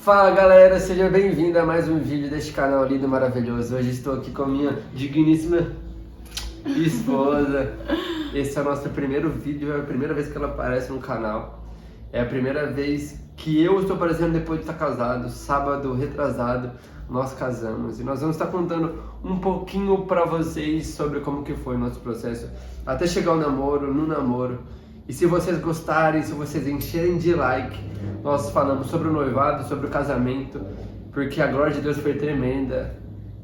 Fala galera, seja bem-vindo a mais um vídeo deste canal lindo e maravilhoso. Hoje estou aqui com a minha digníssima esposa. Esse é o nosso primeiro vídeo, é a primeira vez que ela aparece no canal. É a primeira vez que eu estou aparecendo depois de estar casado. Sábado retrasado, nós casamos. E nós vamos estar contando um pouquinho pra vocês sobre como que foi o nosso processo até chegar ao namoro, no namoro. E se vocês gostarem, se vocês encherem de like, nós falamos sobre o noivado, sobre o casamento, porque a glória de Deus foi tremenda.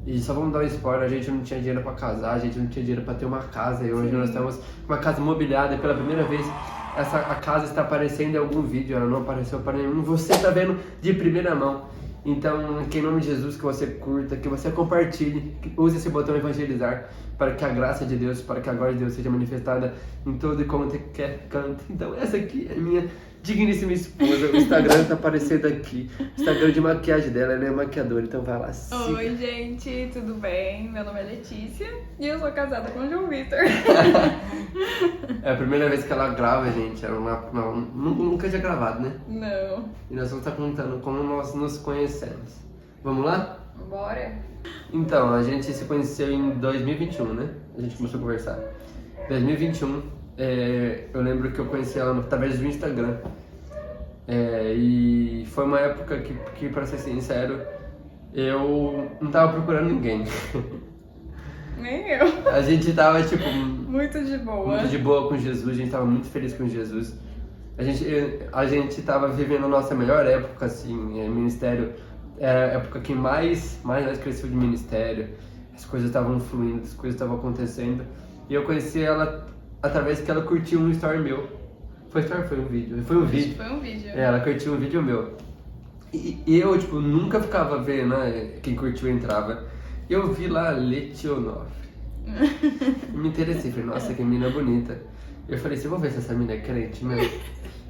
E só vamos dar um spoiler, a gente não tinha dinheiro para casar, a gente não tinha dinheiro para ter uma casa. E hoje nós estamos com uma casa mobiliada e pela primeira vez a casa está aparecendo em algum vídeo, ela não apareceu para nenhum. Você está vendo de primeira mão. Então, que em nome de Jesus, que você curta, que você compartilhe, que use esse botão evangelizar, para que a graça de Deus, para que a glória de Deus seja manifestada em todo e como você quer, canta. Então, essa aqui é a minha digníssima esposa. O Instagram tá aparecendo aqui. O Instagram de maquiagem dela, ela é maquiadora, então vai lá. Oi, gente, tudo bem? Meu nome é Letícia e eu sou casada com o João Vitor. É a primeira vez que ela grava, gente. Nunca tinha gravado, né? Não. E nós vamos estar contando como nós nos conhecemos. Vamos lá? Bora? Então, a gente se conheceu em 2021, né? A gente começou a conversar. 2021, eu lembro que eu conheci ela através do Instagram. E foi uma época que, pra ser sincero, eu não tava procurando ninguém. Nem eu. A gente tava, tipo... Muito de boa. Muito de boa com Jesus, a gente tava muito feliz com Jesus. A gente tava vivendo a nossa melhor época, assim, ministério. Era a época que mais nós cresceu de ministério. As coisas estavam fluindo, as coisas estavam acontecendo. E eu conheci ela através que ela curtiu um story meu. Foi story ou foi um vídeo? Foi um vídeo. Foi um vídeo. Ela curtiu um vídeo meu. E eu, tipo, nunca ficava vendo, né, quem curtiu entrava. E eu vi lá Letionoff. Me interessei, falei, nossa, que menina bonita. Eu falei assim, vou ver se essa menina é crente mesmo.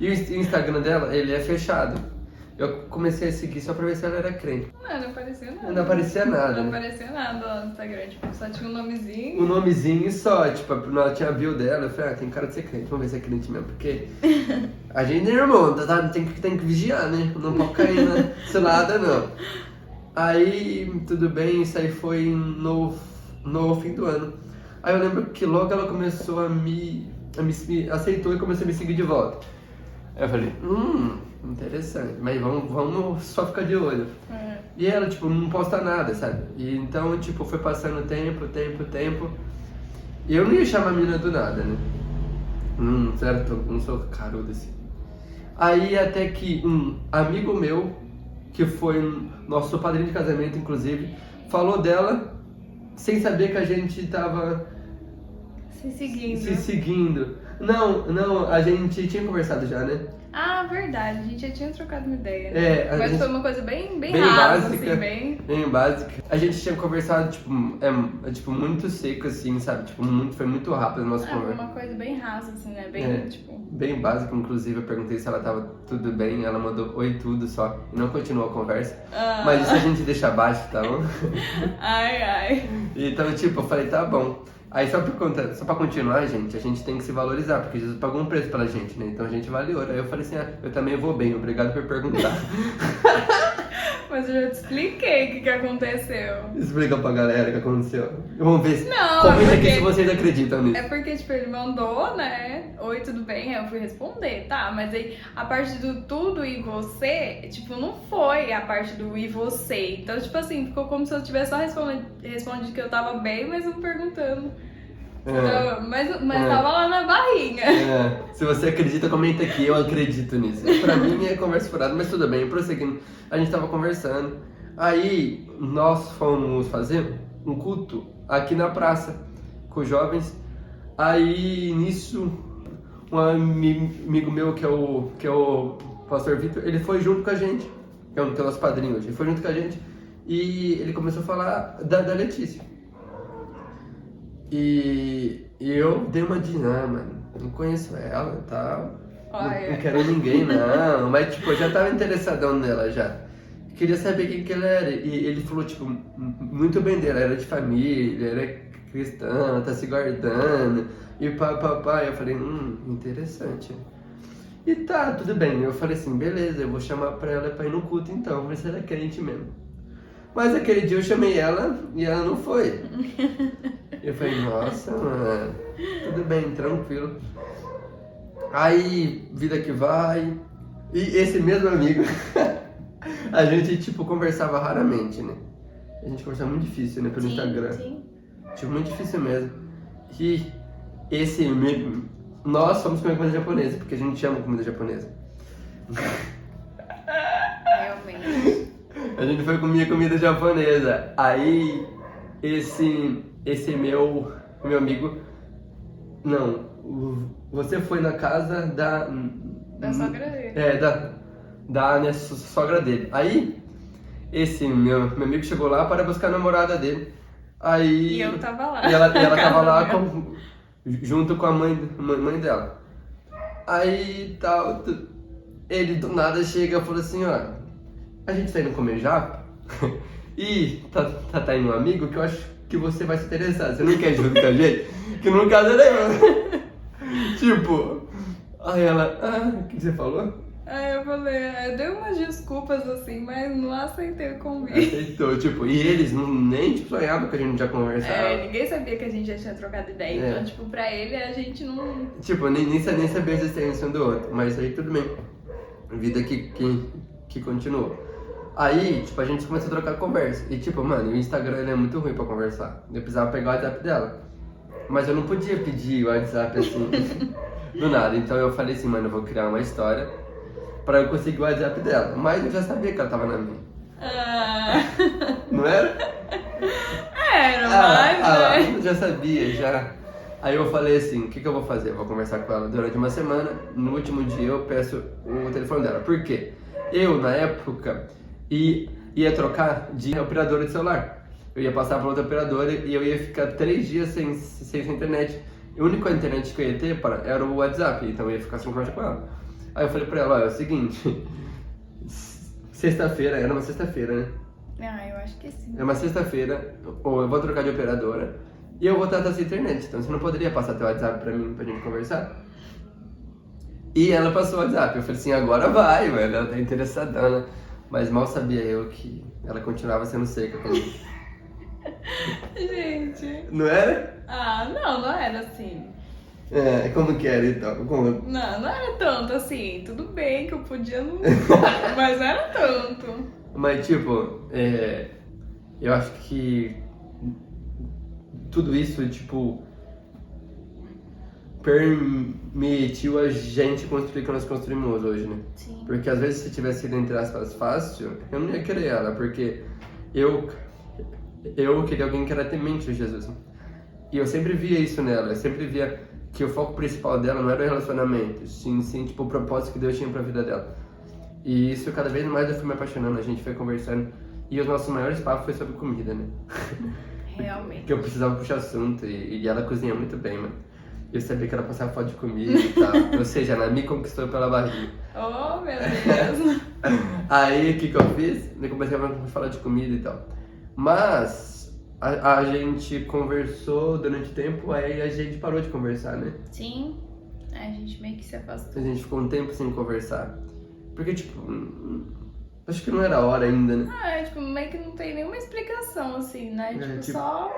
E o Instagram dela, ele é fechado. Eu comecei a seguir só pra ver se ela era crente. Não aparecia nada. Não aparecia nada. Não Né? aparecia nada lá no Instagram, tipo, só tinha um nomezinho. Um nomezinho só, tipo, ela tinha a bio dela, eu falei, tem cara de ser crente, vamos ver se é crente mesmo, porque a gente, irmão, tem que vigiar, né? Não pode cair na cilada, não. Aí, tudo bem, isso aí foi no fim do ano. Aí eu lembro que logo ela começou a me aceitou e começou a me seguir de volta. Aí eu falei, interessante, mas vamos só ficar de olho. E ela, tipo, não posta nada, sabe? E então, tipo, foi passando tempo. E eu não ia chamar a menina do nada, né? Certo, não sou carudo assim. Aí até que um amigo meu, que foi nosso padrinho de casamento, inclusive, falou dela sem saber que a gente tava Se seguindo. se seguindo. Não, a gente tinha conversado já, né? Ah, verdade, a gente já tinha trocado uma ideia. Né? Mas foi uma coisa bem rasa, básica, assim, bem básica. A gente tinha conversado, tipo, muito seco, assim, sabe? Tipo, foi muito rápido a nossa conversa. Foi uma coisa bem rasa, assim, né? Bem básica, inclusive, eu perguntei se ela tava tudo bem, ela mandou oi tudo só, e não continuou a conversa. Mas isso a gente deixa abaixo, tá bom? Ai. Então, tipo, eu falei, tá bom. Aí só pra continuar, gente, a gente tem que se valorizar, porque Jesus pagou um preço pra gente, né? Então a gente vale ouro. Aí eu falei assim, eu também vou bem, obrigado por perguntar. Mas eu já te expliquei o que aconteceu. Explica pra galera o que aconteceu. Vamos ver se... Não, Comenta aqui se vocês acreditam nisso. É porque, tipo, ele mandou, né? Oi, tudo bem? Aí eu fui responder, tá? Mas aí, a parte do tudo e você, tipo, não foi a parte do e você. Então, tipo assim, ficou como se eu tivesse só respondido que eu tava bem, mas não perguntando. Então, mas tava lá na barriga. Se você acredita, comenta aqui, eu acredito nisso. Pra mim é conversa furada, mas tudo bem, prosseguindo. A gente tava conversando. Aí nós fomos fazer um culto aqui na praça com os jovens. Aí nisso, um amigo meu que é o pastor Vitor, ele foi junto com a gente, que é o nosso padrinho hoje. Ele foi junto com a gente e ele começou a falar da Letícia. E eu dei uma de, mano, não conheço ela e tal, não quero ninguém não, mas tipo, eu já tava interessadão nela já. Queria saber quem ela era, e ele falou, tipo, muito bem dela, era de família, era cristã, tá se guardando, e pá, eu falei, interessante. E tá, tudo bem. Eu falei assim, beleza, eu vou chamar pra ela pra ir no culto então, ver se ela é crente mesmo. Mas aquele dia eu chamei ela e ela não foi. Eu falei, nossa, mano, tudo bem, tranquilo. Aí, vida que vai. E esse mesmo amigo, a gente, tipo, conversava raramente, né? A gente conversava muito difícil, né, pelo Instagram. Sim. Tipo, muito difícil mesmo. E nós fomos comer comida japonesa, porque a gente ama comida japonesa. Realmente. A gente foi comer comida japonesa. Aí, esse meu amigo... Não, você foi na casa da sogra dele. Da minha sogra dele. Aí, esse meu amigo chegou lá para buscar a namorada dele. Aí... E eu tava lá. E ela tava lá junto com a mãe dela. Aí, tal, ele do nada chega e falou assim, ó, a gente tá indo comer japa e tá indo um amigo que eu acho que você vai se interessar. Você não quer junto com a gente? Que no caso era eu. Tipo, aí ela, o que você falou? Aí eu falei, eu dei umas desculpas assim, mas não aceitei o convite. Aceitou, tipo, e eles nem tipo, sonhavam que a gente já conversava. Ninguém sabia que a gente já tinha trocado ideia, então, tipo, pra ele a gente não... Tipo, nem sabia a existência um do outro, mas aí tudo bem. Vida que continuou. Aí, tipo, a gente começou a trocar conversa. E tipo, mano, o Instagram ele é muito ruim pra conversar. Eu precisava pegar o WhatsApp dela. Mas eu não podia pedir o WhatsApp assim, do nada. Então eu falei assim, mano, eu vou criar uma história pra eu conseguir o WhatsApp dela. Mas eu já sabia que ela tava na minha. Não era? Era, mas... Eu já sabia, já. Aí eu falei assim, o que eu vou fazer? Eu vou conversar com ela durante uma semana. No último dia eu peço o telefone dela. Por quê? Eu, na época, ia trocar de operadora de celular. Eu ia passar para outra operadora e eu ia ficar 3 dias sem internet. A única internet que eu ia ter era o WhatsApp, então eu ia ficar sem conversa com ela. Aí eu falei pra ela, olha, é o seguinte, sexta-feira, era uma sexta-feira, né? Eu acho que sim. É uma sexta-feira, ou eu vou trocar de operadora e eu vou estar sem internet, então você não poderia passar teu WhatsApp pra mim, pra gente conversar? E ela passou o WhatsApp, eu falei assim, agora vai, velho, ela tá interessadona. Mas mal sabia eu que ela continuava sendo seca comigo. Gente... Não era? Não era assim. Como que era então? Como? Não era tanto assim. Tudo bem que eu podia não... mas não era tanto. Mas tipo, eu acho que tudo isso, tipo, permitiu a gente construir o que nós construímos hoje, né? Sim. Porque às vezes se tivesse sido, entre aspas, fácil, eu não ia querer ela, porque eu queria alguém que era temente a Jesus. E eu sempre via isso nela, eu sempre via que o foco principal dela não era o relacionamento, sim, tipo, o propósito que Deus tinha pra vida dela. E isso cada vez mais eu fui me apaixonando, a gente foi conversando, e os nossos maiores papos foi sobre comida, né? Realmente. Que eu precisava puxar assunto, e ela cozinha muito bem, mano. Eu sabia que ela passava foto de comida e tal, ou seja, ela me conquistou pela barriga. Oh, meu Deus! Aí, o que eu fiz? Eu comecei a falar de comida e tal. Mas a gente conversou durante o tempo, aí a gente parou de conversar, né? Sim, a gente meio que se afastou. A gente ficou um tempo sem conversar. Porque, tipo, acho que não era a hora ainda, né? Tipo, meio que não tem nenhuma explicação, assim, né? Tipo, só...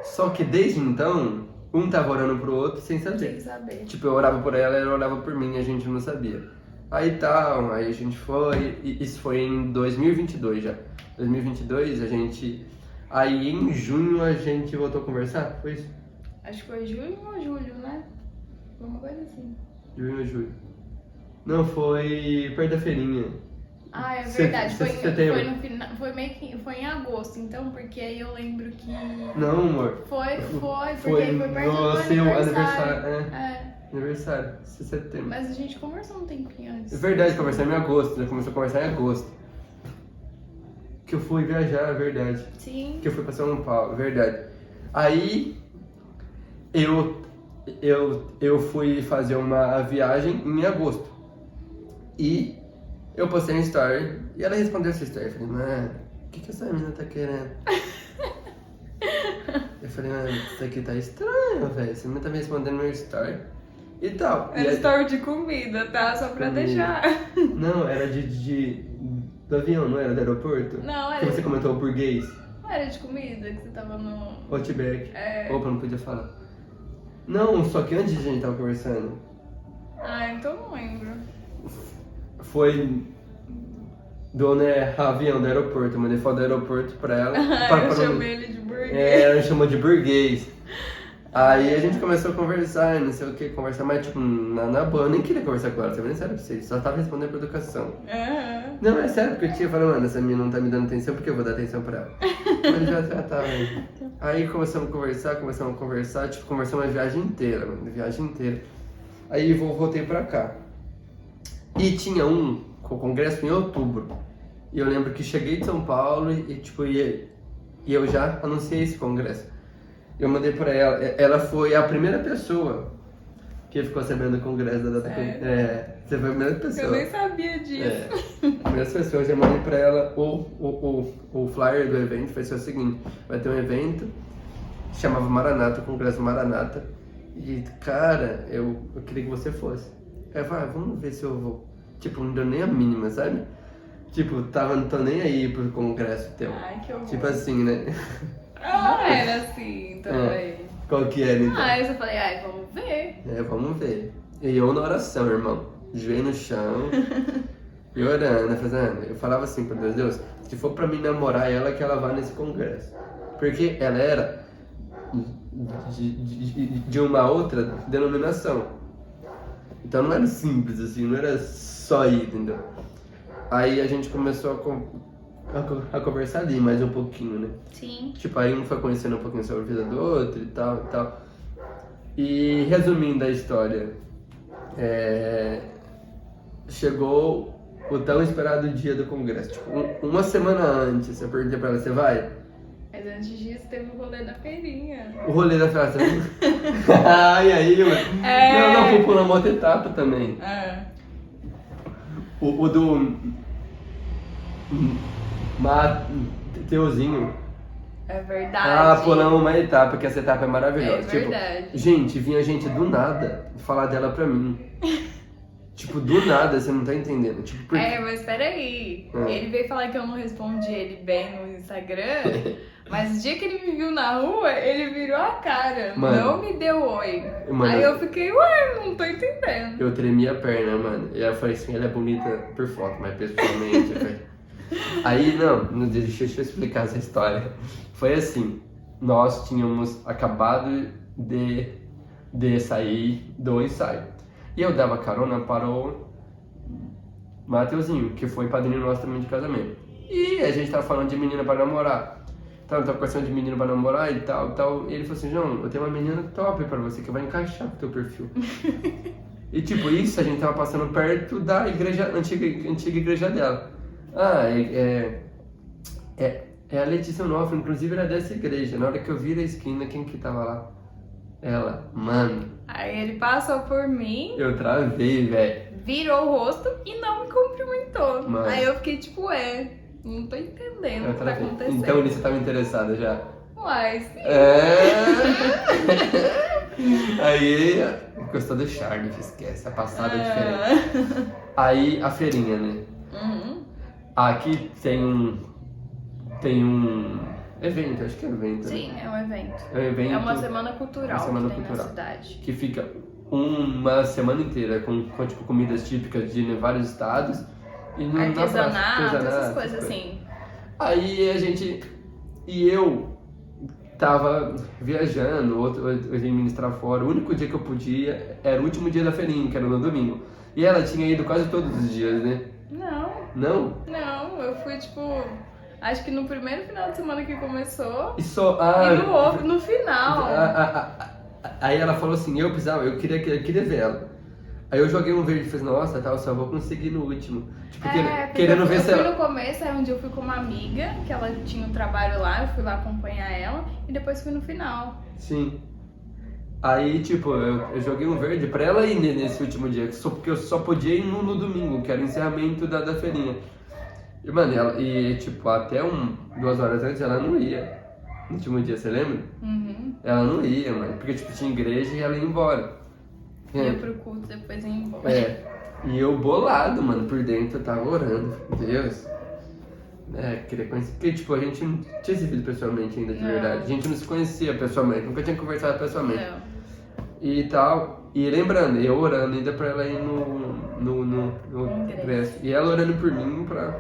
Só que desde então, um tava orando pro outro sem saber. Sem saber. Tipo, eu orava por ela, ela orava por mim, a gente não sabia. Aí tal, aí a gente foi, e isso foi em 2022 já. 2022 a gente... Aí em junho a gente voltou a conversar, foi isso? Acho que foi junho ou julho, né? Foi uma coisa assim. Junho ou julho? Não, foi perto da feirinha. É verdade. Setembro. Foi no final, foi meio que foi em agosto, então, porque aí eu lembro que... Não, amor. Foi porque foi perto no do seu aniversário. Aniversário, setembro. Mas a gente conversou um tempinho antes. É verdade, conversamos em agosto, né? Começou a conversar em agosto. Que eu fui viajar, é verdade. Sim. Que eu fui pra São Paulo, é verdade. Aí eu fui fazer uma viagem em agosto. E eu postei no story e ela respondeu essa story. Eu falei, mano, o que essa menina tá querendo? Eu falei, mano, isso aqui tá estranho, velho. Essa menina tá me respondendo meu story. e tal. Era store de comida, tá? Só pra deixar. Não, era do avião, não era? Do aeroporto? Não, Que era. você comentou o burguês. Não era de comida que você tava no. Outback. É. Opa, não podia falar. Não, só que antes a gente tava conversando. Ah, então não lembro. Foi do avião do aeroporto. Eu mandei foto do aeroporto pra ela. Eu chamei ele de burguês. Ela chamou de burguês. Aí a gente começou a conversar, não sei o que, conversar mais, tipo, na boa. Eu nem queria conversar com ela, também nem sério pra vocês. Só tava respondendo por educação. Aham. Não, é sério, porque eu tinha falado, mano, essa menina não tá me dando atenção, porque eu vou dar atenção pra ela. Mas já tava. Aí começamos a conversar, tipo, conversamos a viagem inteira, mano, a viagem inteira. Aí voltei pra cá. E tinha um congresso em outubro. E eu lembro que cheguei de São Paulo e eu já anunciei esse congresso. Eu mandei pra ela, ela foi a primeira pessoa que ficou sabendo do congresso da Data. Você foi a primeira pessoa. Eu nem sabia disso. A primeira pessoa, eu já mandei pra ela o flyer do evento, vai ser o seguinte, vai ter um evento, chamava Maranata, o Congresso Maranata, e cara, eu queria que você fosse. Aí eu falei, vamos ver se eu vou. Tipo, não deu nem a mínima, sabe? Tipo, não tô nem aí pro congresso teu. Ai, que horror. Tipo assim, né? Não era assim também. Qual que era então? Aí eu falei, ai, vamos ver. Vamos ver. E eu na oração, irmão. Joelho no chão, e orando, fazendo. Eu falava assim pra Deus, se for pra mim namorar ela, que ela vá nesse congresso. Porque ela era de uma outra denominação. Então não era simples assim, não era só ir, entendeu? Aí a gente começou a conversar ali mais um pouquinho, né? Sim. Tipo, aí um foi conhecendo um pouquinho sobre a vida do outro e tal e tal. E resumindo a história, chegou o tão esperado dia do congresso. Tipo, uma semana antes, eu perguntei pra ela, você vai? Mas antes disso teve o rolê da feirinha. O rolê da festa. E aí, mano? Não, vou pular uma outra etapa também. O do Mateuzinho. É verdade. Pulamos uma etapa, que essa etapa é maravilhosa. É verdade. Tipo, gente, vinha gente do nada falar dela pra mim. Tipo, do nada, você não tá entendendo. Tipo, porque... Mas peraí. Ele veio falar que eu não respondi ele bem no Instagram, mas o dia que ele me viu na rua, ele virou a cara. Mano, não me deu oi. Mano, aí eu fiquei, ué, não tô entendendo. Eu tremi a perna, mano. E aí eu falei assim, ela é bonita por foto, mas pessoalmente... Aí, não, deixa eu explicar essa história. Foi assim, nós tínhamos acabado de sair do ensaio. E eu dava carona para o Mateuzinho, que foi padrinho nosso também de casamento. E a gente tava falando de menina pra namorar. Tava conversando de menina pra namorar e tal. E ele falou assim, João, eu tenho uma menina top pra você que vai encaixar com o teu perfil. E tipo, isso a gente tava passando perto da igreja, antiga igreja dela. É a Letícia Onofre, inclusive era dessa igreja. Na hora que eu vi a esquina, quem que tava lá? Ela, mano. Aí ele passou por mim. Eu travei, velho. Virou o rosto e não me cumprimentou. Mano. Aí eu fiquei tipo, não tô entendendo o que tá acontecendo. Então nisso você tava interessada já? Uai, sim. Aí, gostou do charme, esquece, a passada é diferente. Aí, a feirinha, né? Uhum. Aqui tem um evento, acho que é um evento. Sim, né? é um evento. É um evento. É uma semana cultural Uma semana que tem cultural. na cidade. Que fica uma semana inteira com tipo, comidas típicas de vários estados. E Artesanato, essas coisas assim. Aí a gente... E eu tava viajando, eu ia ministrar fora. O único dia que eu podia era o último dia da feirinha, que era no domingo. E ela tinha ido quase todos os dias, né? Não. Não? Não, eu fui tipo... Acho que no primeiro final de semana que começou. E só... E no outro, no final. Aí ela falou assim, eu queria ver ela. Aí eu joguei um verde e falei, nossa, tá, eu só vou conseguir no último. Tipo, querendo ver se ela... Eu fui no começo, aí um dia eu fui com uma amiga, que ela tinha um trabalho lá, eu fui lá acompanhar ela, e depois fui no final. Sim. Aí, tipo, eu joguei um verde pra ela ir nesse último dia, porque eu só podia ir no domingo, que era o encerramento da feirinha. E, mano, tipo, até 2 horas antes ela não ia. No último dia, você lembra? Uhum. Ela não ia, mano, porque, tipo, tinha igreja e ela ia embora. Ia pro culto, depois ia embora. E eu bolado, mano, por dentro, eu tava orando, Deus. Queria conhecer, porque tipo, a gente não tinha se visto pessoalmente ainda, de verdade. A gente não se conhecia pessoalmente, nunca tinha conversado pessoalmente. Não. E tal, e lembrando, eu orando ainda pra ela ir no ingresso. E ela orando por mim pra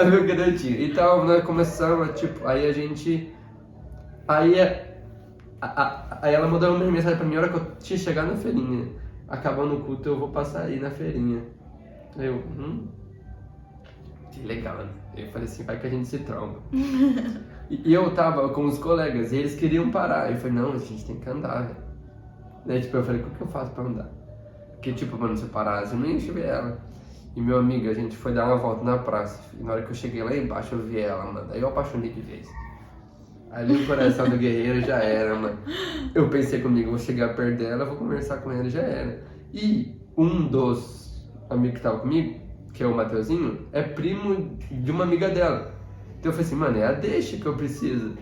ver o que eu tinha. E tal, nós começamos, tipo, aí a gente... Aí ela mandou uma mensagem pra mim, a hora que eu tinha chegado na feirinha. Acabando o culto, eu vou passar aí na feirinha. Aí eu, que legal, né? Eu falei assim, vai que a gente se tromba. E eu tava com os colegas, e eles queriam parar. Eu falei, não, a gente tem que andar, velho. Daí, tipo, eu falei, o que eu faço pra andar? Porque, tipo, mano, se eu parasse, eu não ia ver ela. E meu amigo, a gente foi dar uma volta na praça. E na hora que eu cheguei lá embaixo, eu vi ela, mano. Aí eu apaixonei de vez. Ali o coração do guerreiro já era, mano. Eu pensei comigo, vou chegar perto dela, vou conversar com ela, já era. E um dos amigos que tava comigo, que é o Mateuzinho, é primo de uma amiga dela. Então eu falei assim, mano, é a deixa que eu preciso.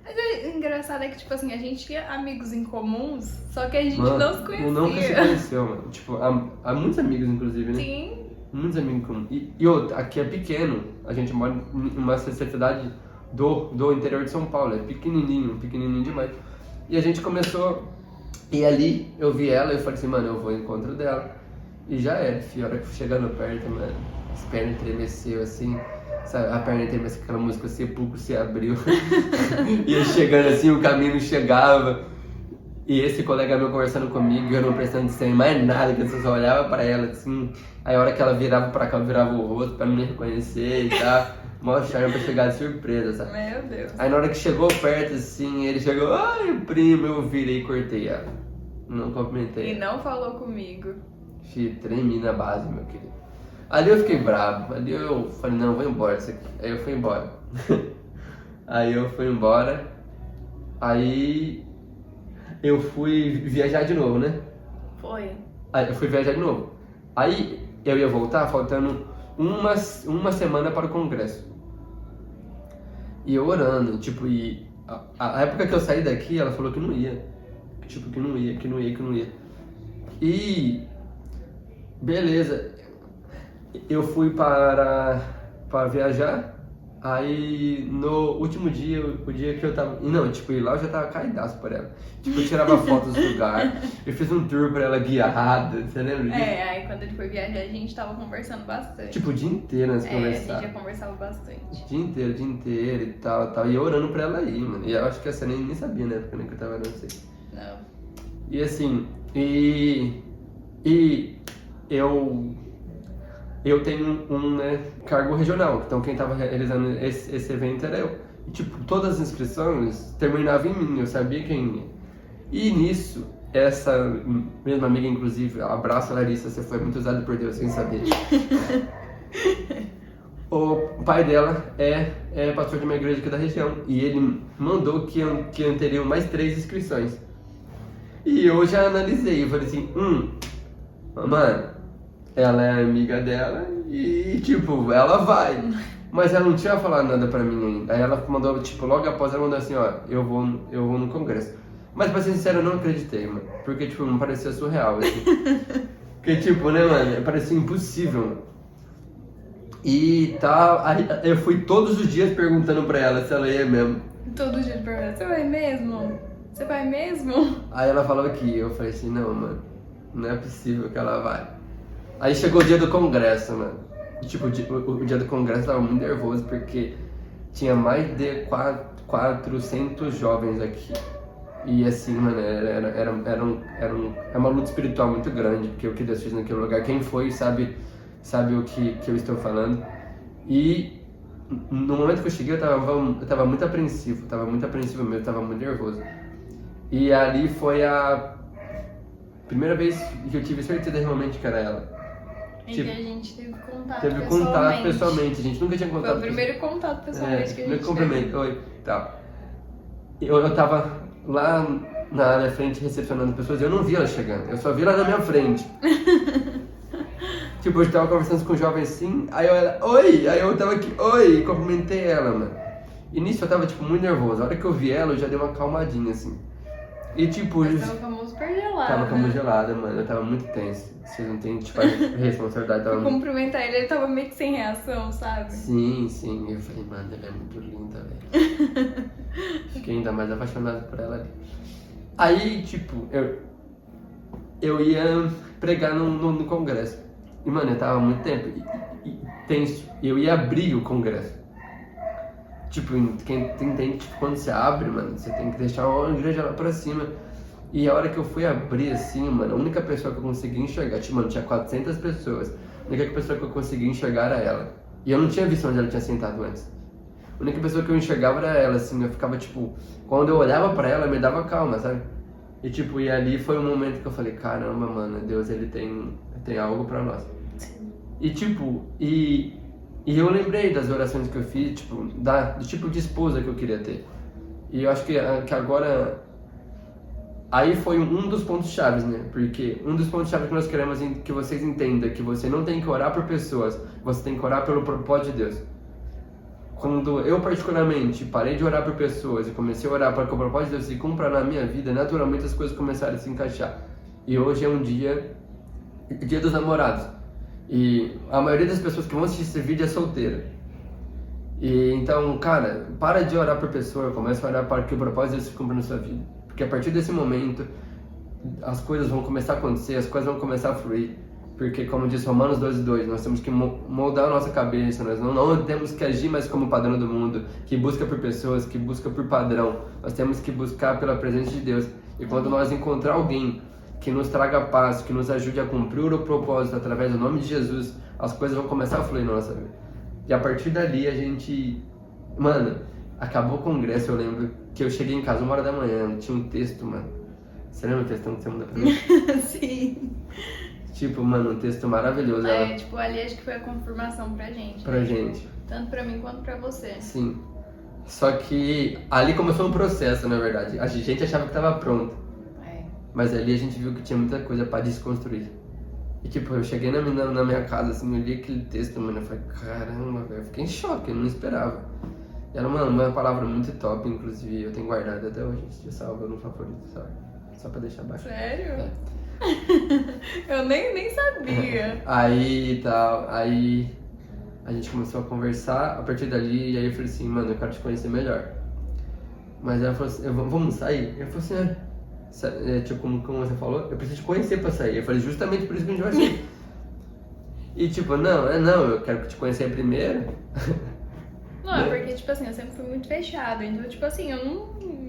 Mas o engraçado é que, tipo assim, a gente tinha amigos em comuns, só que a gente Mano, não se conhecia. Nunca se conheceu, mano. Tipo, há muitos amigos, inclusive, né? Sim. Muitos amigos em comum. E outro, aqui é pequeno. A gente mora em uma sociedade do interior de São Paulo. É pequenininho demais. E a gente começou... E ali eu vi ela e eu falei assim, mano, eu vou ao encontro dela. E já era, filho. A hora que eu chegando perto, mano, as pernas tremeceu assim. Sabe, a perna tremeceu, aquela música, o sepulcro se abriu. E eu chegando assim, o caminho chegava. E esse colega meu conversando comigo, eu não prestando atenção em mais nada, que eu só olhava pra ela assim. Aí a hora que ela virava pra cá, eu virava o rosto pra não me reconhecer e tal. Mó charme pra chegar de surpresa, sabe? Meu Deus. Aí na hora que chegou perto assim, ele chegou, ai, primo, eu virei e cortei ela. Não cumprimentei. E não falou comigo. Tremi na base, meu querido. Ali eu fiquei bravo, ali eu falei, não, vou embora disso aqui. Aí eu fui embora. Aí eu fui embora, aí eu fui viajar de novo, né? Foi. Aí eu fui viajar de novo. Aí eu ia voltar faltando uma semana para o congresso. E eu orando, tipo, e a época que eu saí daqui, ela falou que não ia. Tipo, que não ia. E beleza, eu fui para viajar. Aí no último dia, o dia que eu tava. Não, tipo, lá eu já tava caidaço por ela. Tipo, eu tirava fotos do lugar, eu fiz um tour pra ela guiada, você lembra disso? Aí quando ele foi viajar, a gente tava conversando bastante. Tipo, o dia inteiro nós conversávamos. A gente já conversava bastante. O dia inteiro e tal. E eu orando pra ela ir, mano. E eu acho que essa nem sabia, né? Porque que eu tava orando, não sei. Não. E assim, eu tenho um né, cargo regional, então quem estava realizando esse evento era eu. E, tipo, todas as inscrições terminavam em mim, eu sabia quem ia. E nisso, essa mesma amiga, inclusive, abraço Larissa, você foi muito usada por Deus sem saber. O pai dela é pastor de uma igreja aqui da região, e ele mandou que teriam mais 3 inscrições. E eu já analisei, eu falei assim, mano, ela é amiga dela e, tipo, ela vai. Mas ela não tinha falado nada pra mim ainda. Aí ela mandou, tipo, logo após ela mandou assim, ó, eu vou no congresso. Mas pra ser sincero, eu não acreditei, mano. Porque, tipo, não parecia surreal, assim. Porque, tipo, né, mano, parecia impossível, mano. E tal, aí eu fui todos os dias perguntando pra ela se ela ia mesmo. Todo dia perguntando, você vai mesmo? Você vai mesmo? Aí ela falou que eu falei assim, não, mano, não é possível que ela vai. Aí chegou o dia do congresso, mano. E, tipo, o dia do congresso eu tava muito nervoso porque tinha mais de 400 jovens aqui. E assim, mano, era uma luta espiritual muito grande, porque o que Deus fez naquele lugar, quem foi sabe o que eu estou falando. E no momento que eu cheguei eu tava muito apreensivo mesmo, eu tava muito nervoso. E ali foi a primeira vez que eu tive certeza realmente que era ela. E Tipo, que a gente teve contato pessoalmente, a gente nunca tinha contato. Foi o primeiro contato pessoalmente que a gente primeiro cumprimento, oi, tal. Eu tava lá na área frente recepcionando pessoas e eu não vi ela chegando, eu só vi ela na minha frente. Tipo, eu tava conversando com um jovem assim, aí aí eu tava aqui, oi, e cumprimentei ela, mano. E nisso eu tava, tipo, muito nervoso, a hora que eu vi ela, eu já dei uma calmadinha, assim. E tipo... Mas é o famoso perder a congelada. Tava congelada, mano. Eu tava muito tenso. Vocês não têm, tipo, a responsabilidade. Tava Fui muito... cumprimentar ele tava meio que sem reação, sabe? Sim, sim. Eu falei, mano, ela é muito linda, velho. Fiquei ainda mais apaixonado por ela ali. Aí, tipo, eu ia pregar no congresso. E, mano, eu tava muito tempo e tenso. E eu ia abrir o congresso. Tipo, quem entende, tipo, quando você abre, mano, você tem que deixar a igreja lá pra cima. E a hora que eu fui abrir, assim, mano, a única pessoa que eu consegui enxergar, tipo, mano, tinha 400 pessoas. A única pessoa que eu consegui enxergar era ela. E eu não tinha visto onde ela tinha sentado antes. A única pessoa que eu enxergava era ela, assim, eu ficava, tipo... Quando eu olhava pra ela, me dava calma, sabe? E, tipo, e ali foi o momento que eu falei, caramba, mano, Deus, ele tem algo pra nós. E, tipo, e eu lembrei das orações que eu fiz, tipo, do tipo de esposa que eu queria ter. E eu acho que agora... Aí foi um dos pontos chaves, né? Porque um dos pontos chaves que nós queremos que vocês entendam que você não tem que orar por pessoas, você tem que orar pelo propósito de Deus. Quando eu particularmente parei de orar por pessoas e comecei a orar para que o propósito de Deus se cumpra na minha vida, naturalmente as coisas começaram a se encaixar. E hoje é um dia dos namorados. E a maioria das pessoas que vão assistir esse vídeo é solteira. E então, cara, para de orar por pessoa, começa a orar para que o propósito de Deus se cumpra na sua vida. Porque a partir desse momento, as coisas vão começar a acontecer, as coisas vão começar a fluir. Porque, como diz Romanos 12:2, nós temos que moldar a nossa cabeça, nós não temos que agir mais como o padrão do mundo, que busca por pessoas, que busca por padrão. Nós temos que buscar pela presença de Deus. E quando nós encontrar alguém que nos traga paz, que nos ajude a cumprir o propósito através do nome de Jesus, as coisas vão começar a fluir na nossa vida. E a partir dali a gente... Mano, acabou o congresso, eu lembro que eu cheguei em casa 1h da manhã, tinha um texto, mano. Você lembra o textão que você mandou pra mim? Sim. Tipo, mano, um texto maravilhoso. Tipo, ali acho que foi a confirmação pra gente. Pra gente. Tanto pra mim quanto pra você. Sim. Só que ali começou um processo, na verdade. A gente achava que tava pronto. Mas ali a gente viu que tinha muita coisa pra desconstruir. E tipo, eu cheguei na minha casa, assim, eu li aquele texto, mano, eu falei, caramba, velho, eu fiquei em choque, eu não esperava. E era, mano, uma palavra muito top, inclusive, eu tenho guardado até hoje, eu salvo no favorito, sabe? Só pra deixar baixo. Sério? É. Eu nem sabia. Aí a gente começou a conversar, a partir dali, e aí eu falei assim, mano, eu quero te conhecer melhor. Mas ela falou assim, vamos sair? Eu falei assim, tipo, como você falou, eu preciso te conhecer pra sair. Eu falei, justamente por isso que a gente vai sair. E tipo, não, eu quero te conhecer primeiro. Não, é porque, tipo assim, eu sempre fui muito fechada. Então, tipo assim, eu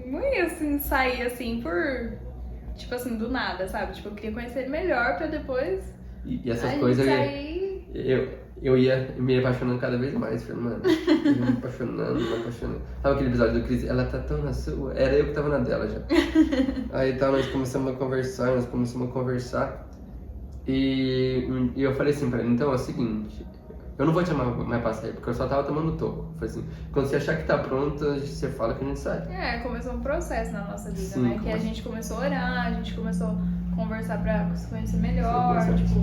não ia, assim, sair, assim, por... Tipo assim, do nada, sabe? Tipo, eu queria conhecer ele melhor pra depois... E essas coisas sair... eu ia me apaixonando cada vez mais. Falei, mano, eu ia me apaixonando. Sabe aquele episódio do Cris? Ela tá tão na sua... Era eu que tava na dela já. Aí tá, nós começamos a conversar. E eu falei assim pra ele, então é o seguinte... Eu não vou te chamar mais pra sair, porque eu só tava tomando toco. Foi assim, quando você achar que tá pronto, você fala que a gente sai. Começou um processo na nossa vida, Sim, né? Que a gente começou a orar, a gente começou a conversar pra se conhecer melhor, tipo...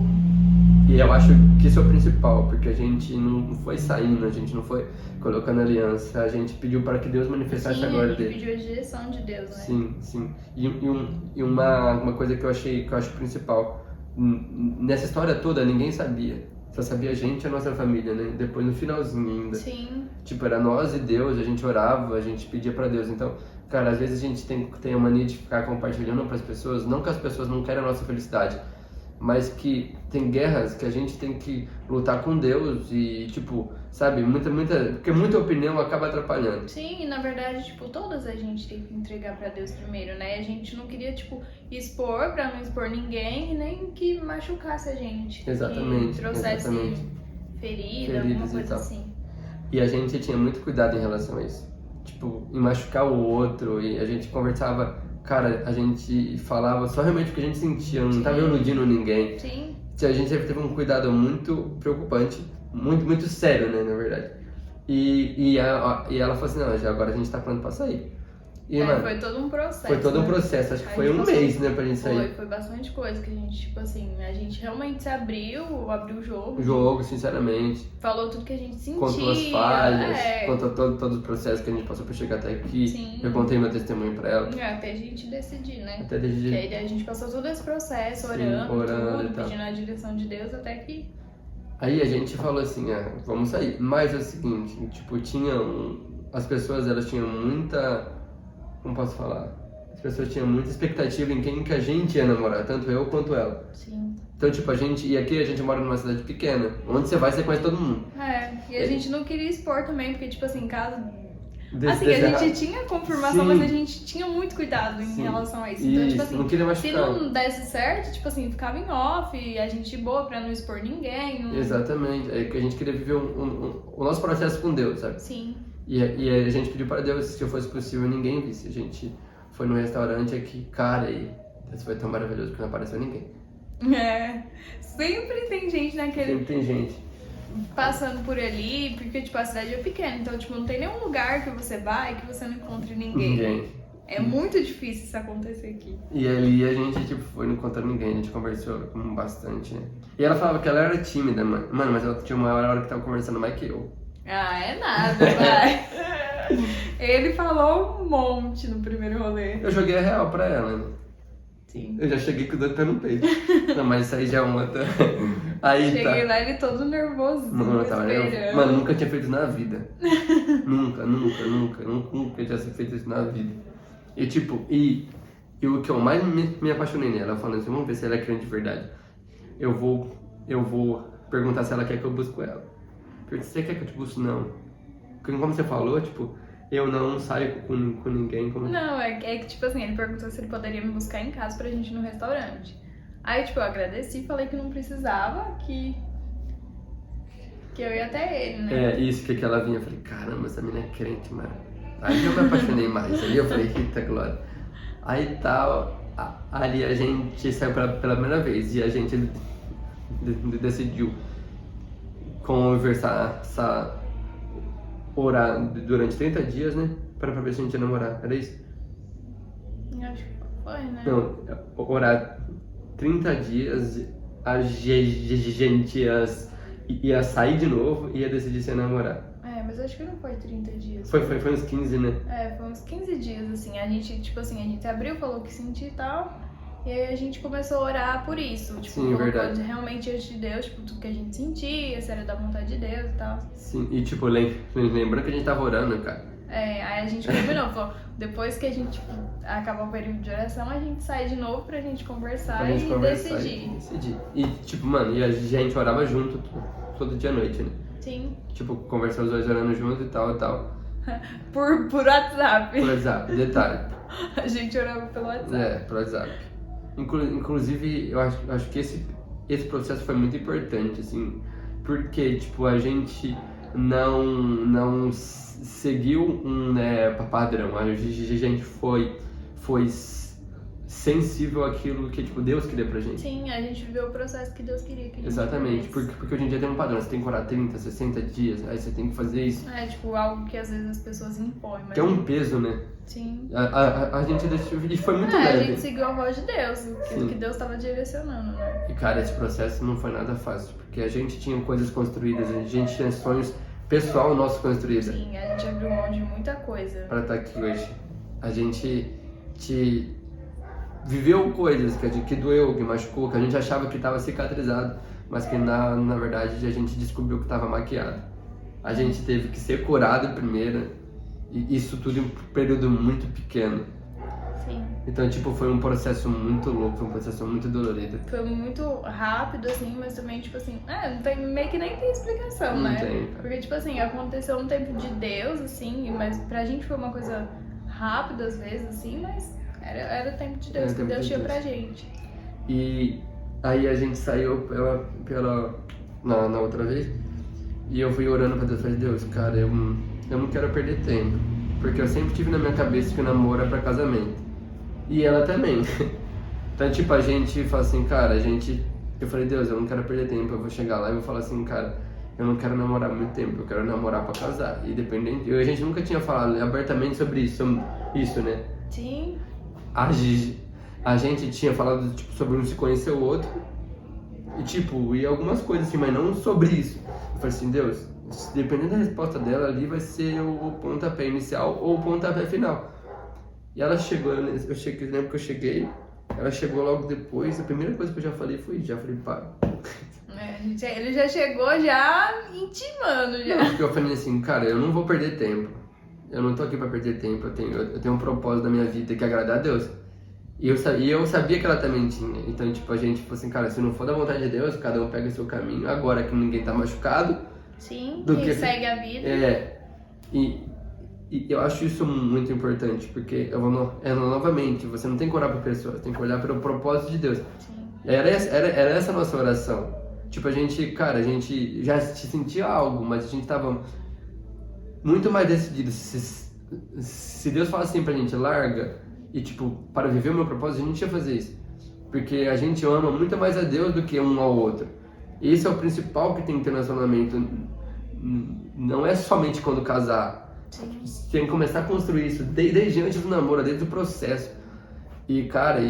E eu acho que isso é o principal, porque a gente não foi saindo, a gente não foi colocando aliança, a gente pediu para que Deus manifestasse a glória dele. Sim, a gente pediu a direção de Deus, né? Sim. E uma coisa que eu acho principal, nessa história toda ninguém sabia. Só sabia a gente e a nossa família, né? Depois no finalzinho ainda. Sim. Tipo, era nós e Deus, a gente orava, a gente pedia pra Deus. Então, cara, às vezes a gente tem a mania de ficar compartilhando pras pessoas, não que as pessoas não querem a nossa felicidade, mas que tem guerras que a gente tem que lutar com Deus e, tipo, sabe, porque muita opinião acaba atrapalhando. Sim, e na verdade, tipo, todas a gente tem que entregar pra Deus primeiro, né? A gente não queria, tipo, expor pra não expor ninguém e nem que machucasse a gente. Exatamente. Que trouxesse ferida, alguma coisa assim. E a gente tinha muito cuidado em relação a isso. Tipo, em machucar o outro, e a gente conversava, cara, a gente falava só realmente o que a gente sentia, não tava iludindo ninguém. Sim. A gente teve um cuidado muito preocupante, muito sério, né, na verdade. E ela falou assim, não, já agora a gente tá pronto pra sair. E, mano, foi todo um processo. foi todo um né? processo, acho que A foi gente um passou- mês, né, pra gente sair. Foi bastante coisa que a gente, tipo assim, a gente realmente se abriu o jogo. O jogo, sinceramente, Falou tudo que a gente sentia. contou as falhas, É, contou todos os processos que a gente passou pra chegar até aqui. Sim. Eu contei meu testemunho pra ela. Até a gente decidir, né? Até Que desde aí a gente passou todo esse processo, Sim, orando orando e tudo, tal. pedindo a direção de Deus, até que. Aí a gente falou assim, vamos sair. Mas é o seguinte, tipo, as pessoas, elas tinham muita, como posso falar? As pessoas tinham muita expectativa em quem que a gente ia namorar, tanto eu quanto ela. Sim. Então, tipo, e aqui a gente mora numa cidade pequena, onde você vai, você conhece todo mundo. E a gente não queria expor também, porque, tipo assim, caso. Desse- Assim, desse a errado. gente tinha confirmação, Sim. mas a gente tinha muito cuidado em Sim. relação a isso. Então, tipo Isso, assim, não queria se machucar. não desse certo, tipo assim, ficava em off, e a gente boa pra não expor ninguém. Não... Exatamente, é que a gente queria viver o nosso processo com Deus, sabe? Sim. E a gente pediu para Deus, se fosse possível, ninguém visse. A gente foi no restaurante aqui, cara, e esse foi tão maravilhoso que não apareceu ninguém. Sempre tem gente naquele. Sempre tem gente. Passando por ali, porque, tipo, a cidade é pequena, então, tipo, não tem nenhum lugar que você vai que você não encontre ninguém. É muito difícil isso acontecer aqui. E ali a gente, tipo, foi não encontrando ninguém, a gente conversou bastante, né? E ela falava que ela era tímida, mano, mas ela tinha uma hora que tava conversando mais que eu. É nada, vai. Ele falou um monte no primeiro rolê. Eu joguei a real pra ela, né? Sim. Eu já cheguei com o dois pés no peito. Não, mas isso aí já é uma outra. Aí Cheguei tá. lá, ele todo nervosinho, Mano, eu tava esperando. Mano, nunca tinha feito isso na vida. nunca tinha feito isso na vida. E tipo, e o que eu mais me apaixonei nela, falando assim, vamos ver se ela é crente de verdade. Eu vou perguntar se ela quer que eu busque ela. Porque você quer que eu te busque? Não. Porque como você falou, tipo, eu não saio com ninguém. Não, é que tipo assim, ele perguntou se ele poderia me buscar em casa pra gente ir no restaurante. Aí, tipo, eu agradeci, falei que não precisava, que eu ia até ele, né? É, isso que ela vinha, eu falei, caramba, essa menina é crente, mano. Aí eu me apaixonei mais, aí eu falei, eita glória. Aí tal, ali a gente saiu pela primeira vez e a gente decidiu conversar, orar durante 30 dias, né? Pra ver se a gente ia namorar, era isso? Acho que foi, né? Não, orar 30 dias, a gente ia sair de novo e ia decidir se ia namorar. Mas acho que não foi 30 dias. Foi uns 15, né? Foi uns 15 dias, assim. A gente, tipo assim, a gente abriu, falou o que sentia e tal. E aí a gente começou a orar por isso. Tipo, Sim, colocando verdade. realmente diante de Deus, tipo, tudo que a gente sentia, se era da vontade de Deus e tal. Sim, e tipo, lembrando que a gente tava orando, cara. Aí a gente combinou, falou, depois que a gente tipo, acabar o período de oração, a gente sai de novo pra gente conversar Pra gente e conversar decidir. E tipo, mano, e a gente orava junto todo dia à noite, né? Sim. Tipo, conversar os dois orando junto e tal. Por WhatsApp. Por WhatsApp, detalhe. A gente orava pelo WhatsApp. Por WhatsApp. Inclusive, eu acho que esse processo foi muito importante, assim, porque, tipo, a gente não seguiu um padrão, a gente foi sensível àquilo que, tipo, Deus queria pra gente. Sim, a gente viveu o processo que Deus queria que a gente Exatamente, vivesse. porque hoje em dia tem um padrão, você tem que orar 30, 60 dias, aí você tem que fazer isso. Tipo, algo que às vezes as pessoas impõem, mas... Que é um peso, né? Sim. A gente decidiu, e foi muito A leve. gente seguiu a voz de Deus, Sim. o que Deus estava direcionando, né? E cara, esse processo não foi nada fácil, porque a gente tinha coisas construídas, a gente tinha sonhos pessoal nosso construídos. Sim, a gente abriu mão de muita coisa. Para estar aqui hoje. A gente viveu coisas que doeu, que machucou, que a gente achava que estava cicatrizado, mas que na verdade a gente descobriu que estava maquiado. A gente teve que ser curado primeiro, e isso tudo em um período muito pequeno. Sim. Então, tipo, foi um processo muito louco, foi um processo muito dolorido. Foi muito rápido, assim, mas também, tipo assim, não tem, meio que nem tem explicação, Não né? tem, cara. Porque, tipo assim, aconteceu no tempo de Deus, assim, mas pra gente foi uma coisa rápida às vezes, assim, mas era o tempo de Deus, Era o que tempo Deus de tinha Deus. pra gente. E aí a gente saiu na outra vez, e eu fui orando pra Deus, falei, Deus, cara, eu não quero perder tempo, porque eu sempre tive na minha cabeça que o namoro é pra casamento. E ela também. Então, tipo, a gente fala assim, cara, eu falei, Deus, eu não quero perder tempo, eu vou chegar lá e vou falar assim, cara, eu não quero namorar muito tempo, eu quero namorar pra casar. E dependente, a gente nunca tinha falado abertamente sobre isso, isso, né? Sim. A gente tinha falado, tipo, sobre um se conhecer o outro. E, tipo, e algumas coisas assim, mas não sobre isso. Eu falei assim, Deus, dependendo da resposta dela ali, vai ser o pontapé inicial ou o pontapé final. E ela chegou, lembro que eu cheguei, ela chegou logo depois, a primeira coisa que eu já falei, pá. Ele já chegou já intimando já. Não, porque eu falei assim, cara, eu não vou perder tempo. Eu não tô aqui pra perder tempo, eu tenho um propósito da minha vida que é agradar a Deus. E eu sabia que ela também tinha. Então, tipo, a gente falou assim, cara, se não for da vontade de Deus, cada um pega o seu caminho. Agora que ninguém tá machucado. Sim, do que segue a vida. E eu acho isso muito importante, porque novamente, você não tem que orar por pessoas, tem que olhar pelo propósito de Deus. Sim. Era essa a nossa oração. Tipo, a gente já se sentia algo, mas a gente tava muito mais decidido. Se Deus fala assim pra gente, larga, e tipo, para viver o meu propósito, a gente ia fazer isso. Porque a gente ama muito mais a Deus do que um ao outro. Esse é o principal que tem que ter no relacionamento. Não é somente quando casar. Sim. Você tem que começar a construir isso desde antes do namoro, desde o processo. E, cara,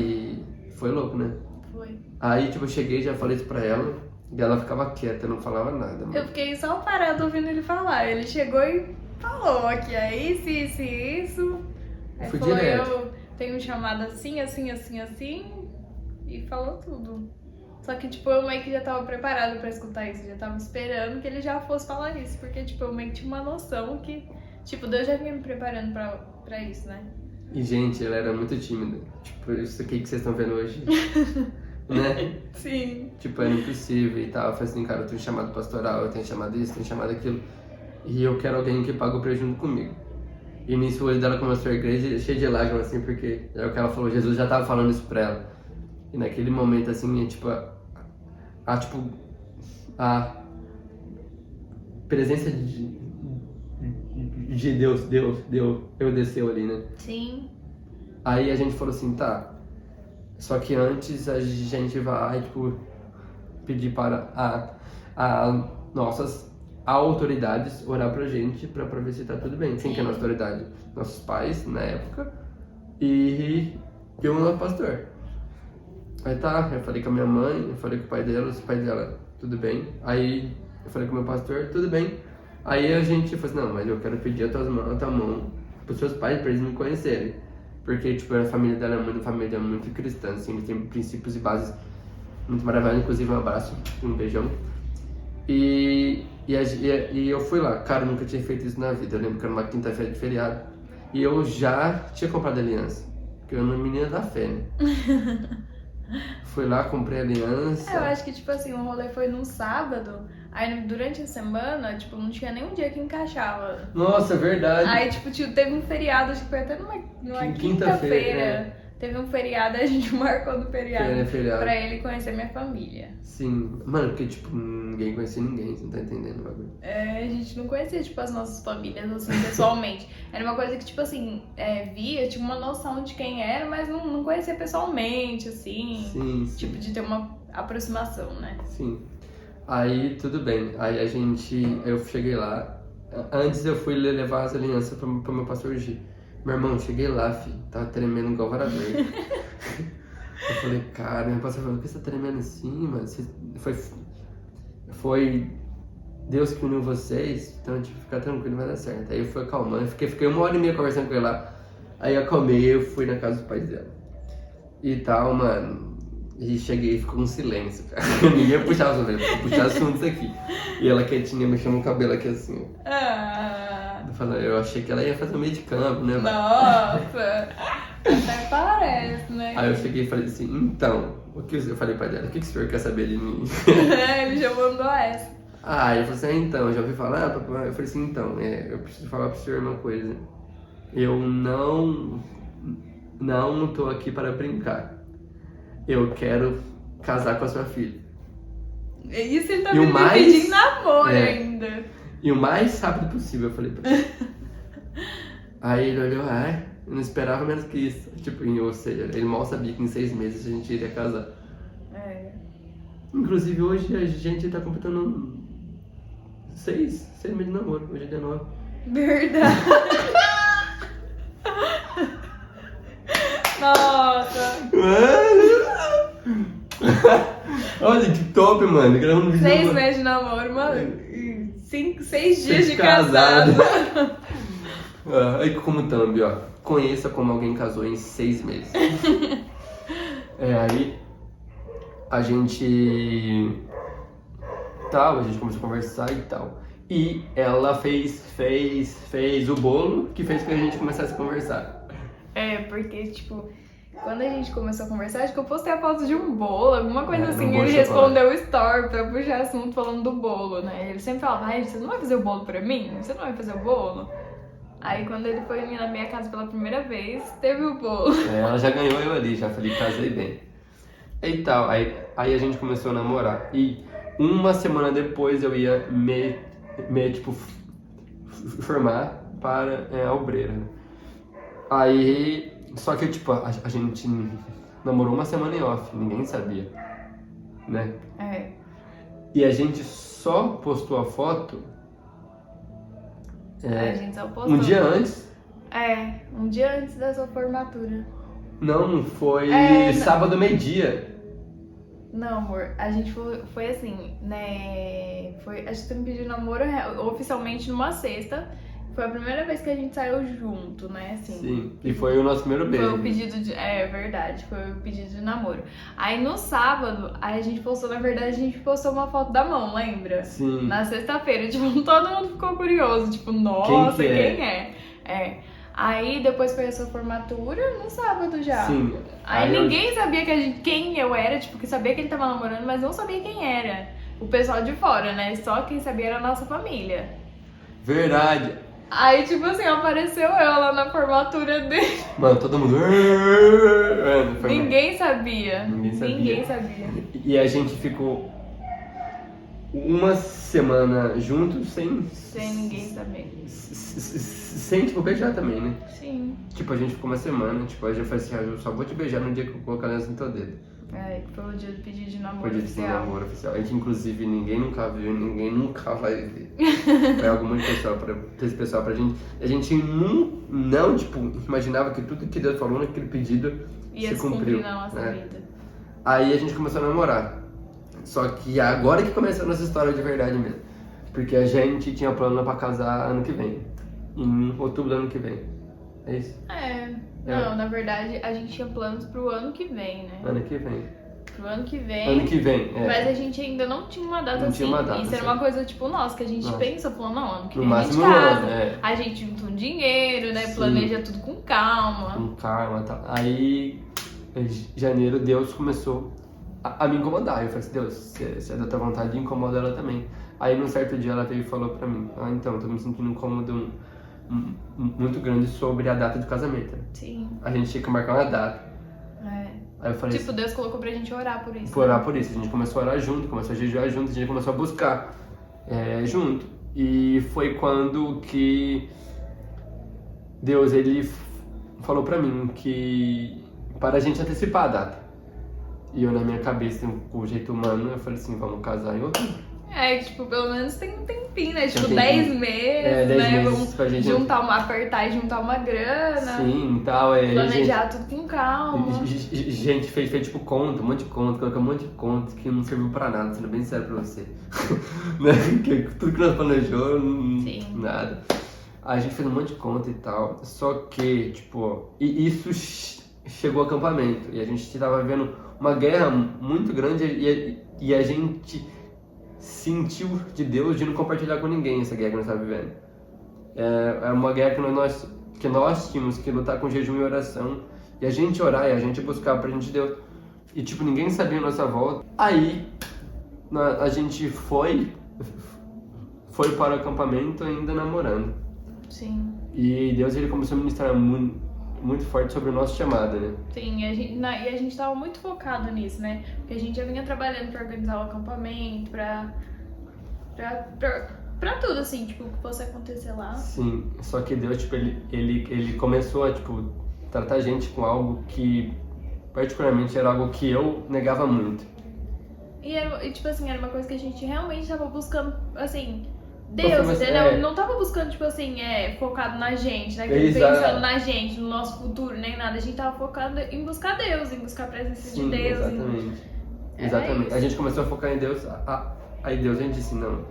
foi louco, né? Foi. Aí, tipo, eu cheguei e já falei isso pra ela. E ela ficava quieta, não falava nada. Mano. Eu fiquei só parada ouvindo ele falar. Ele chegou e falou que é isso. Aí Fui falou, direto. eu tenho um chamado assim. E falou tudo. Só que, tipo, eu meio que já tava preparada pra escutar isso. Já tava esperando que ele já fosse falar isso. Porque, tipo, eu meio que tinha uma noção que, tipo, Deus já vinha me preparando pra isso, né? E, gente, ela era muito tímida. Tipo, isso aqui que vocês estão vendo hoje. Né? Sim. Tipo, era impossível e tal. Eu falei assim, cara, eu tenho chamado pastoral, eu tenho chamado isso, tenho chamado aquilo. E eu quero alguém que pague o preço junto comigo. E nisso o olho dela começou a igreja cheio de lágrimas, assim, porque é o que ela falou, Jesus já tava falando isso pra ela. E naquele momento, assim, a presença de Deus desceu ali, né? Sim. Aí a gente falou assim, tá, só que antes a gente vai, tipo, pedir para a nossas autoridades orar pra gente pra ver se tá tudo bem. Quem que é a nossa autoridade? Nossos pais, na época, e o nosso pastor. Aí tá, eu falei com a minha mãe, eu falei com o pai dela, tudo bem. Aí eu falei com o meu pastor, tudo bem. Aí a gente falou assim, não, mas eu quero pedir a tua mão pros seus pais pra eles me conhecerem. Porque, tipo, a família dela é uma família muito cristã, assim, eles têm princípios e bases muito maravilhosos, inclusive um abraço, um beijão. E eu fui lá, cara, eu nunca tinha feito isso na vida, eu lembro que era uma quinta-feira de feriado. E eu já tinha comprado aliança, porque eu era uma menina da fé, né? Fui lá, comprei aliança. Eu acho que, tipo assim, o rolê foi num sábado, aí durante a semana, tipo, não tinha nenhum dia que encaixava. Nossa, é verdade. Aí, tipo, teve um feriado, acho que foi até numa quinta-feira. Teve um feriado, a gente marcou no feriado pra ele conhecer minha família. Sim, mano, porque, tipo, ninguém conhecia ninguém, você não tá entendendo o bagulho. A gente não conhecia, tipo, as nossas famílias, assim, pessoalmente. Era uma coisa que, tipo assim, via, tinha uma noção de quem era, mas não conhecia pessoalmente, assim. Sim. Tipo, de ter uma aproximação, né? Sim. Aí, tudo bem. Aí eu cheguei lá. Antes eu fui levar as alianças pro meu pastor G. Meu irmão, cheguei lá, filho, tava tremendo igual vara verde. Eu falei, cara, meu pastor falou, por que você tá tremendo assim, mano? Foi Deus que uniu vocês, então, tipo, fica tranquilo, vai dar certo. Aí eu fui acalmando, fiquei 1h30 conversando com ele lá. Aí eu acalmei, eu fui na casa dos pais dela. E tal, mano. E cheguei e ficou um silêncio, cara. Ninguém puxava o assunto, eu puxava assuntos aqui. E ela quietinha, mexendo o cabelo aqui assim. Eu achei que ela ia fazer um meio de campo, né? Nossa! Até parece, né? Aí eu cheguei e falei assim, então, eu falei pra ela, o que o senhor quer saber de mim? Ele já mandou essa. Ele falou assim, então, já ouvi falar? Eu falei assim, então, eu preciso falar pro senhor uma coisa. Eu não tô aqui para brincar. Eu quero casar com a sua filha. Isso ele tá me pedindo namoro ainda. E o mais rápido possível, eu falei pra ele. Aí ele olhou, eu não esperava menos que isso. Tipo, ou seja, ele mal sabia que em 6 meses a gente iria casar. Inclusive hoje a gente tá completando 6 meses de namoro, hoje é dia 9. Verdade. Nossa. Mano! Olha que top, mano. Gravando um vídeo 6 no- meses de namoro, mano. E 6 dias Seis de casado. Aí como thumb, ó. Conheça como alguém casou em 6 meses. Aí a gente começou a conversar e tal. E ela fez o bolo que fez com que a gente começasse a conversar. Porque, tipo, quando a gente começou a conversar, acho que eu postei a foto de um bolo, alguma coisa Um assim, bolo e ele de chocolate. respondeu o story pra puxar assunto falando do bolo, né? Ele sempre falava, ai, você não vai fazer o bolo pra mim? Você não vai fazer o bolo? Aí quando ele foi na minha casa pela primeira vez, teve o bolo. Ela já ganhou eu ali, já falei, casei bem. E tal, aí a gente começou a namorar. E uma semana depois eu ia me tipo, formar para obreira. Aí, só que tipo, a gente namorou uma semana em off, ninguém sabia, né? E a gente só postou a foto A gente só postou. um dia antes. Um dia antes da sua formatura. Não, foi Não. sábado meio-dia. Não, amor, a gente foi assim, né? A gente me pediu namoro oficialmente numa sexta. Foi a primeira vez que a gente saiu junto, né? Assim. Sim, e foi o nosso primeiro beijo. Foi o pedido de. É verdade, foi o pedido de namoro. Aí no sábado, aí a gente postou, na verdade, a gente postou uma foto da mão, lembra? Sim. Na sexta-feira, tipo, todo mundo ficou curioso, tipo, nossa, quem é? Aí depois foi a sua formatura no sábado já. Sim. Aí ninguém sabia quem eu era, tipo, que sabia que ele tava namorando, mas não sabia quem era. O pessoal de fora, né? Só quem sabia era a nossa família. Verdade. Aí, tipo assim, apareceu eu lá na formatura dele. Mano, todo mundo. Mano, foi mal. Ninguém sabia. Ninguém sabia. E a gente ficou uma semana juntos sem Ninguém saber. sem tipo beijar também, né? Sim. Tipo, a gente ficou uma semana, tipo, a gente falou assim, eu só vou te beijar no dia que eu colocar a aliança no teu dedo. Foi o dia do pedido de namoro Foi o dia de oficial. namoro oficial. A gente, inclusive, ninguém nunca viu, ninguém nunca vai ver. Foi algo muito especial pra gente. A gente não, tipo, imaginava que tudo que Deus falou naquele pedido Ia se se cumpriu. cumprir na nossa vida. Aí a gente começou a namorar. Só que agora que começou a nossa história de verdade mesmo. Porque a gente tinha plano pra casar ano que vem. Em outubro do ano que vem. É isso? Não, na verdade, a gente tinha planos pro ano que vem, né? Ano que vem. Pro ano que vem. Ano que vem, Mas a gente ainda não tinha uma data Não assim. tinha uma data, Isso era sim. uma coisa tipo nossa, que a gente Nossa. pensa, falou, não, ano que No vem a gente máximo um casa. ano, A gente junta um dinheiro, né? Sim. Planeja tudo com calma. Com calma e tal. Aí, em janeiro, Deus começou a me incomodar. Eu falei assim, Deus, se é da tua vontade, incomoda ela também. Aí, num certo dia, ela veio e falou pra mim, então, eu tô me sentindo incômodo muito grande sobre a data do casamento. Sim. A gente tinha que marcar uma data. Aí eu falei Tipo, assim, Deus colocou pra gente orar por isso. por orar por isso. A gente começou a orar junto, começou a jejuar junto, a gente começou a buscar junto. E foi quando que Deus, ele falou pra mim que para a gente antecipar a data. E eu, na minha cabeça, com o jeito humano, eu falei assim, vamos casar em outubro. Tipo, pelo menos tem um tempinho, né? Tipo, Tem 10 meses, 10 né? meses Vamos pra gente apertar e juntar uma grana. Sim, e tal. Planejar tudo com calma. Gente fez tipo conta, um monte de conta, colocou um monte de conta que não serviu pra nada, sendo bem sério pra você. Né? Tudo que nós planejou, Sim. nada. A gente fez um monte de conta e tal, só que, tipo, e isso chegou ao acampamento, e a gente tava vivendo uma guerra muito grande e a gente sentiu de Deus de não compartilhar com ninguém essa guerra que nós estávamos vivendo. É uma guerra que nós tínhamos que lutar com jejum e oração, e a gente orar e a gente buscar a presente de Deus. E tipo, ninguém sabia a nossa volta. Aí a gente foi para o acampamento ainda namorando. Sim. E Deus, ele começou a ministrar muito forte sobre o nosso chamado, né? Sim, e a gente tava muito focado nisso, né? Porque a gente já vinha trabalhando pra organizar o acampamento, pra tudo, assim, tipo, o que fosse acontecer lá. Sim, só que Deus, tipo, ele começou a, tipo, tratar a gente com algo que, particularmente, era algo que eu negava muito. E, tipo assim, era uma coisa que a gente realmente tava buscando, assim, Deus, Mas, entendeu? Não tava buscando, tipo assim, focado na gente, né? Exato. Pensando na gente, no nosso futuro, nem nada. A gente tava focado em buscar Deus, em buscar a presença Sim, de Deus. exatamente. É Exatamente. isso. A gente começou a focar em Deus, aí Deus a gente disse, não,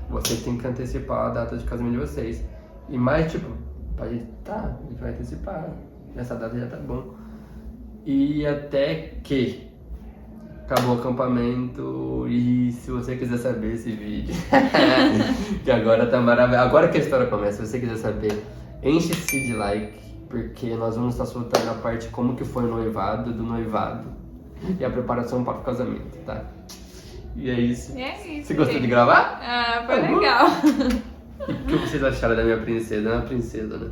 vocês têm que antecipar a data de casamento de vocês. E mais, tipo, a gente vai antecipar, essa data já tá bom. E até que acabou o acampamento, e se você quiser saber esse vídeo, que agora tá maravilhoso, agora que a história começa, se você quiser saber, enche-se de like, porque nós vamos estar soltando a parte como que foi o noivado, do noivado, e a preparação para o casamento, tá? E é isso. É isso. Você gostou gente. de gravar? Ah, foi legal. E o que vocês acharam da minha princesa? É uma princesa, né?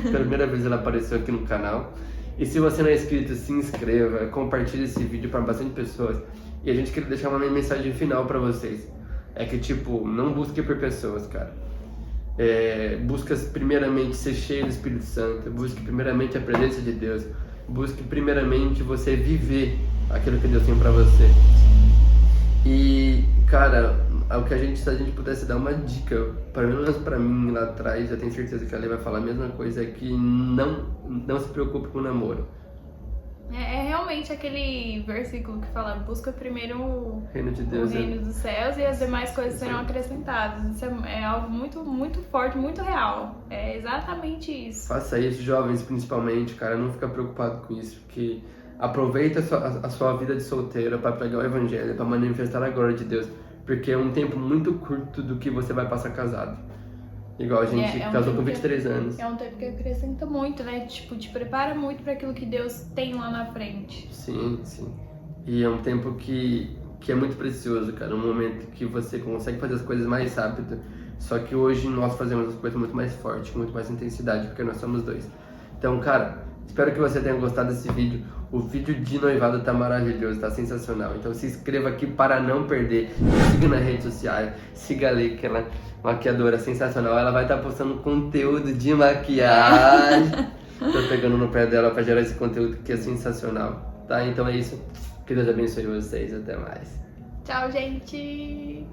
Pela primeira vez ela apareceu aqui no canal. E se você não é inscrito, se inscreva, compartilhe esse vídeo para bastante pessoas. E a gente queria deixar uma mensagem final para vocês. É que, tipo, não busque por pessoas, cara. Busque primeiramente ser cheio do Espírito Santo. Busque primeiramente a presença de Deus. Busque primeiramente você viver aquilo que Deus tem para você. E, cara, se a gente pudesse dar uma dica, pelo menos pra mim lá atrás, eu tenho certeza que a Lê vai falar a mesma coisa, é que não se preocupe com o namoro. É realmente aquele versículo que fala: busca primeiro o Reino de Deus. reino dos céus e as demais coisas serão acrescentadas. Isso é algo muito, muito forte, muito real. É exatamente isso. Faça isso, jovens principalmente, cara, não fica preocupado com isso, porque aproveita a sua vida de solteiro para pregar o evangelho, para manifestar a glória de Deus, porque é um tempo muito curto do que você vai passar casado. Igual a gente casou com 23 anos. É um tempo que acrescenta muito, né? Tipo, te prepara muito para aquilo que Deus tem lá na frente. Sim, sim. E é um tempo que é muito precioso, cara. Um momento que você consegue fazer as coisas mais rápido. Só que hoje nós fazemos as coisas muito mais forte, com muito mais intensidade, porque nós somos dois. Então, cara, espero que você tenha gostado desse vídeo. O vídeo de noivado tá maravilhoso, tá sensacional. Então se inscreva aqui para não perder. Siga nas redes sociais. Siga a Lê, que ela é maquiadora sensacional. Ela vai estar postando conteúdo de maquiagem. Tô pegando no pé dela para gerar esse conteúdo que é sensacional. Tá? Então é isso. Que Deus abençoe vocês. Até mais. Tchau, gente!